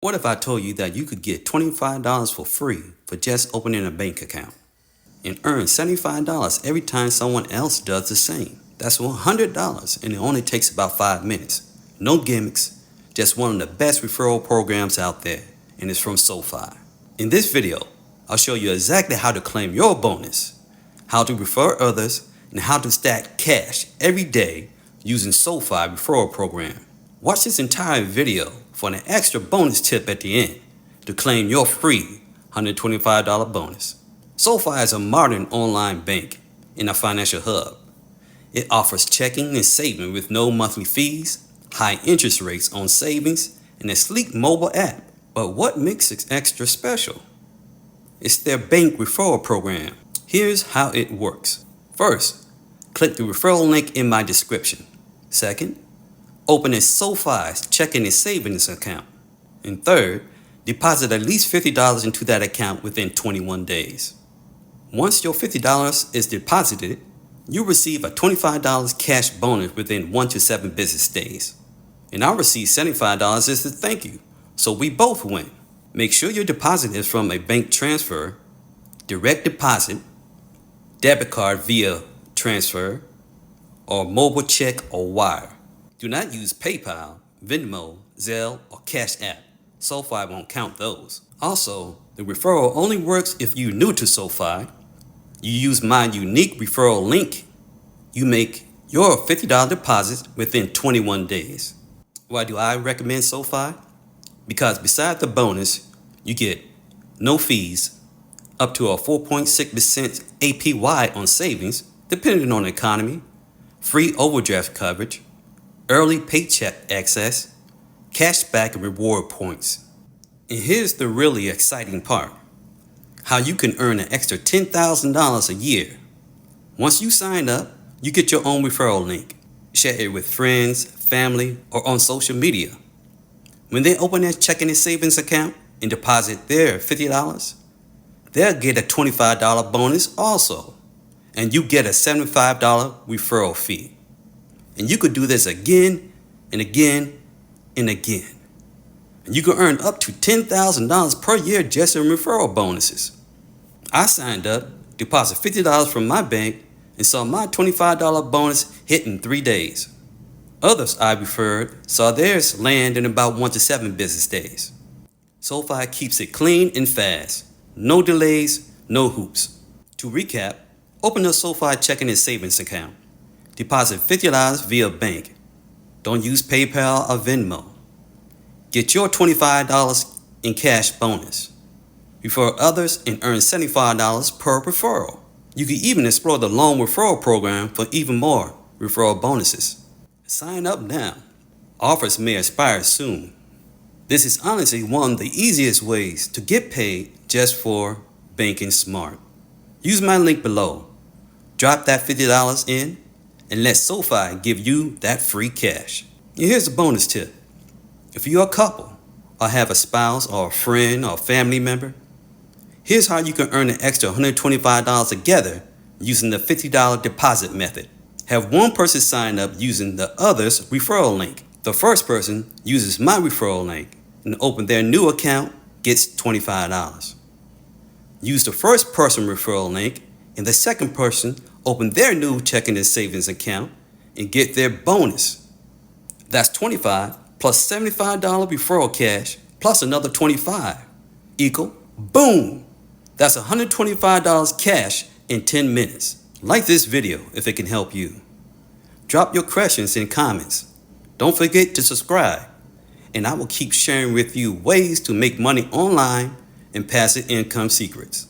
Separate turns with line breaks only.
What if I told you that you could get $25 for free for just opening a bank account and earn $75 every time someone else does the same? That's $100 and it only takes about 5 minutes. No gimmicks, just one of the best referral programs out there, and it's from SoFi. In this video, I'll show you exactly how to claim your bonus, how to refer others, and how to stack cash every day using SoFi referral program. Watch this entire video for an extra bonus tip at the end to claim your free $125 bonus. SoFi is a modern online bank and a financial hub. It offers checking and saving with no monthly fees, high interest rates on savings, and a sleek mobile app. But what makes it extra special? It's their bank referral program. Here's how it works. First, click the referral link in my description. Second, open a SoFi's checking and savings account. And third, deposit at least $50 into that account within 21 days. Once your $50 is deposited, you receive a $25 cash bonus within 1 to 7 business days. And I'll receive $75 as a thank you, so we both win. Make sure your deposit is from a bank transfer, direct deposit, debit card via transfer, or mobile check or wire. Do not use PayPal, Venmo, Zelle, or Cash App. SoFi won't count those. Also, the referral only works if you're new to SoFi. You use my unique referral link. You make your $50 deposit within 21 days. Why do I recommend SoFi? Because besides the bonus, you get no fees, up to a 4.6% APY on savings, depending on the economy, free overdraft coverage, early paycheck access, cashback and reward points. And here's the really exciting part, how you can earn an extra $10,000 a year. Once you sign up, you get your own referral link. Share it with friends, family, or on social media. When they open their checking and savings account and deposit their $50, they'll get a $25 bonus also. And you get a $75 referral fee. And you could do this again and again and again. And you can earn up to $10,000 per year just in referral bonuses. I signed up, deposited $50 from my bank, and saw my $25 bonus hit in 3 days. Others I referred saw theirs land in about 1 to 7 business days. SoFi keeps it clean and fast. No delays, no hoops. To recap, open a SoFi checking and savings account. Deposit $50 via bank. Don't use PayPal or Venmo. Get your $25 in cash bonus. Refer others and earn $75 per referral. You can even explore the loan referral program for even more referral bonuses. Sign up now. Offers may expire soon. This is honestly one of the easiest ways to get paid just for banking smart. Use my link below. Drop that $50 in and let SoFi give you that free cash. And here's a bonus tip. If you're a couple or have a spouse or a friend or family member, here's how you can earn an extra $125 together using the $50 deposit method. Have one person sign up using the other's referral link. The first person uses my referral link and open their new account, gets $25. Use the first person referral link and the second person open their new checking and savings account and get their bonus. That's $25 plus $75 referral cash plus another $25 equal boom. That's $125 cash in 10 minutes. Like this video if it can help you. Drop your questions in comments. Don't forget to subscribe, and I will keep sharing with you ways to make money online and passive income secrets.